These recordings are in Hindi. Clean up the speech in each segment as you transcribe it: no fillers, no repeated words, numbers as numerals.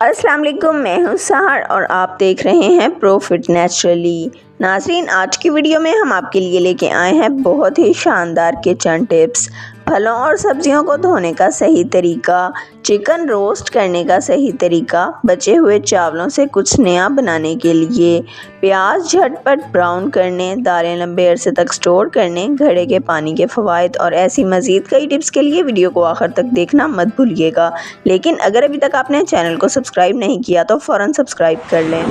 अस्सलाम वालेकुम, मैं हूँ सहर और आप देख रहे हैं प्रोफिट नेचुरली। नाज़रीन, आज की वीडियो में हम आपके लिए लेके आए हैं बहुत ही शानदार किचन टिप्स। फलों और सब्जियों को धोने का सही तरीका, चिकन रोस्ट करने का सही तरीका, बचे हुए चावलों से कुछ नया बनाने के लिए, प्याज झटपट ब्राउन करने, दालें लंबे अरसे तक स्टोर करने, घड़े के पानी के फ़वाइद और ऐसी मज़ीद कई टिप्स के लिए वीडियो को आखिर तक देखना मत भूलिएगा। लेकिन अगर अभी तक आपने चैनल को सब्सक्राइब नहीं किया तो फ़ौरन सब्सक्राइब कर लें।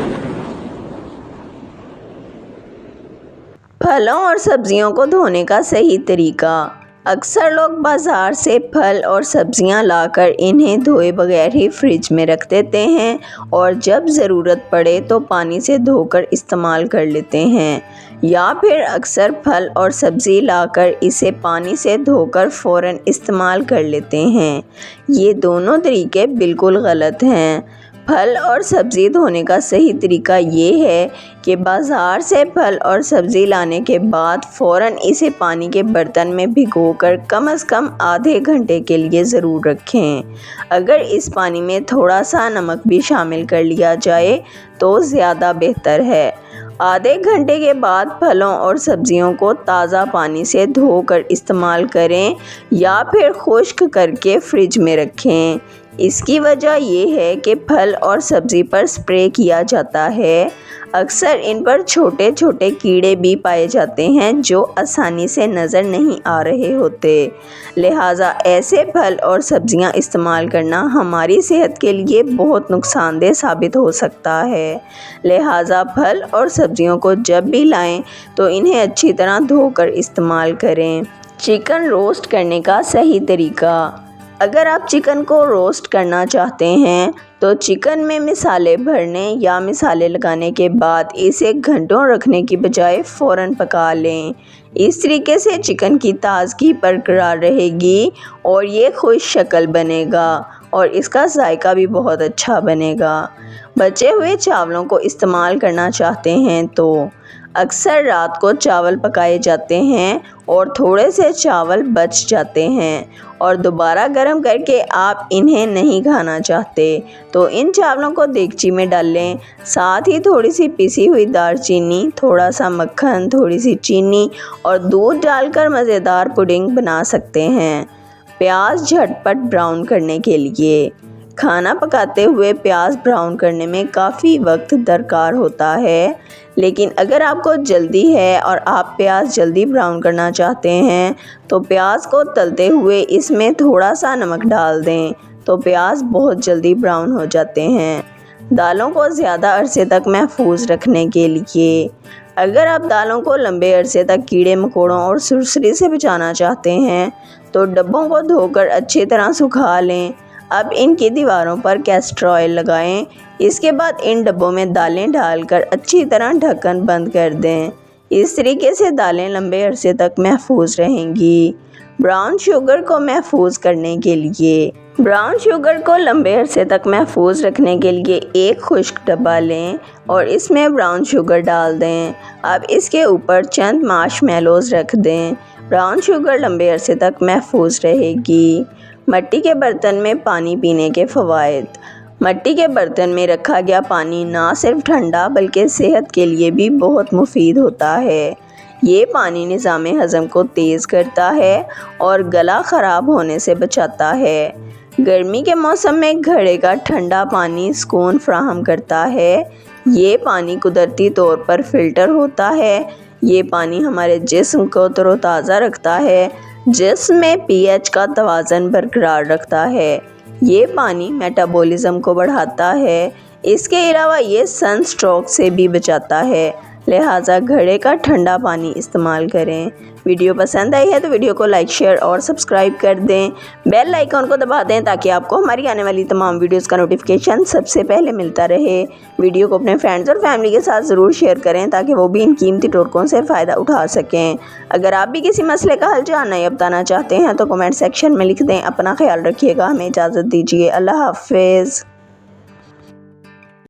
फलों और सब्जियों को धोने का सही तरीका। अक्सर लोग बाज़ार से फल और सब्जियां लाकर इन्हें धोए बगैर ही फ्रिज में रख देते हैं और जब ज़रूरत पड़े तो पानी से धोकर इस्तेमाल कर लेते हैं, या फिर अक्सर फल और सब्ज़ी लाकर इसे पानी से धोकर फ़ौरन इस्तेमाल कर लेते हैं। ये दोनों तरीके बिल्कुल गलत हैं। फल और सब्ज़ी धोने का सही तरीका ये है कि बाज़ार से फल और सब्ज़ी लाने के बाद फ़ौरन इसे पानी के बर्तन में भिगोकर कम से कम आधे घंटे के लिए ज़रूर रखें। अगर इस पानी में थोड़ा सा नमक भी शामिल कर लिया जाए तो ज़्यादा बेहतर है। आधे घंटे के बाद फलों और सब्जियों को ताज़ा पानी से धोकर इस्तेमाल करें या फिर खुश्क करके फ्रिज में रखें। इसकी वजह यह है कि फल और सब्ज़ी पर स्प्रे किया जाता है। अक्सर इन पर छोटे छोटे कीड़े भी पाए जाते हैं जो आसानी से नज़र नहीं आ रहे होते। लिहाजा ऐसे फल और सब्जियां इस्तेमाल करना हमारी सेहत के लिए बहुत नुकसानदेह साबित हो सकता है। लिहाजा फल और सब्जियों को जब भी लाएं तो इन्हें अच्छी तरह धोकर इस्तेमाल करें। चिकन रोस्ट करने का सही तरीका। अगर आप चिकन को रोस्ट करना चाहते हैं तो चिकन में मिसाले भरने या मिसाले लगाने के बाद इसे घंटों रखने की बजाय फ़ौरन पका लें। इस तरीके से चिकन की ताज़गी बरकरार रहेगी और ये खुश शक्ल बनेगा और इसका जायका भी बहुत अच्छा बनेगा। बचे हुए चावलों को इस्तेमाल करना चाहते हैं तो अक्सर रात को चावल पकाए जाते हैं और थोड़े से चावल बच जाते हैं और दोबारा गर्म करके आप इन्हें नहीं खाना चाहते तो इन चावलों को देगची में डाल लें। साथ ही थोड़ी सी पिसी हुई दालचीनी, थोड़ा सा मक्खन, थोड़ी सी चीनी और दूध डालकर मज़ेदार पुडिंग बना सकते हैं। प्याज झटपट ब्राउन करने के लिए। खाना पकाते हुए प्याज ब्राउन करने में काफ़ी वक्त दरकार होता है, लेकिन अगर आपको जल्दी है और आप प्याज जल्दी ब्राउन करना चाहते हैं तो प्याज को तलते हुए इसमें थोड़ा सा नमक डाल दें तो प्याज बहुत जल्दी ब्राउन हो जाते हैं। दालों को ज़्यादा अरसे तक महफूज रखने के लिए। अगर आप दालों को लंबे अरसे तक कीड़े मकोड़ों और सुरसरी से बचाना चाहते हैं तो डब्बों को धोकर अच्छी तरह सुखा लें। अब इनकी दीवारों पर कैस्टर ऑयल लगाएं। इसके बाद इन डब्बों में दालें डालकर अच्छी तरह ढक्कन बंद कर दें। इस तरीके से दालें लंबे अरसे तक महफूज रहेंगी। ब्राउन शुगर को महफूज करने के लिए। ब्राउन शुगर को लंबे अरसे तक महफूज रखने के लिए एक खुश्क डब्बा लें और इसमें ब्राउन शुगर डाल दें। अब इसके ऊपर चंद मार्शमेलोज़ रख दें। ब्राउन शुगर लंबे अरसे तक महफूज रहेगी। मिट्टी के बर्तन में पानी पीने के फ़वाइद। मिट्टी के बर्तन में रखा गया पानी ना सिर्फ ठंडा बल्कि सेहत के लिए भी बहुत मुफीद होता है। ये पानी निज़ाम हज़म को तेज़ करता है और गला ख़राब होने से बचाता है। गर्मी के मौसम में घड़े का ठंडा पानी सुकून फराहम करता है। ये पानी कुदरती तौर पर फ़िल्टर होता है। ये पानी हमारे जिस्म को तरोताज़ा रखता है, जिस्म में pH का तवाज़न बरकरार रखता है। ये पानी मेटाबॉलिज़्म को बढ़ाता है। इसके अलावा ये सनस्ट्रोक से भी बचाता है। लिहाजा घड़े का ठंडा पानी इस्तेमाल करें। वीडियो पसंद आई है तो वीडियो को लाइक, शेयर और सब्सक्राइब कर दें। बेल आइकॉन को दबा दें ताकि आपको हमारी आने वाली तमाम वीडियोस का नोटिफिकेशन सबसे पहले मिलता रहे। वीडियो को अपने फ्रेंड्स और फैमिली के साथ ज़रूर शेयर करें ताकि वो भी इन कीमती टोटकों से फ़ायदा उठा सकें। अगर आप भी किसी मसले का हल जानना या बताना चाहते हैं तो कमेंट सेक्शन में लिख दें। अपना ख्याल रखिएगा। हमें इजाज़त दीजिए। अल्लाह हाफ़िज़।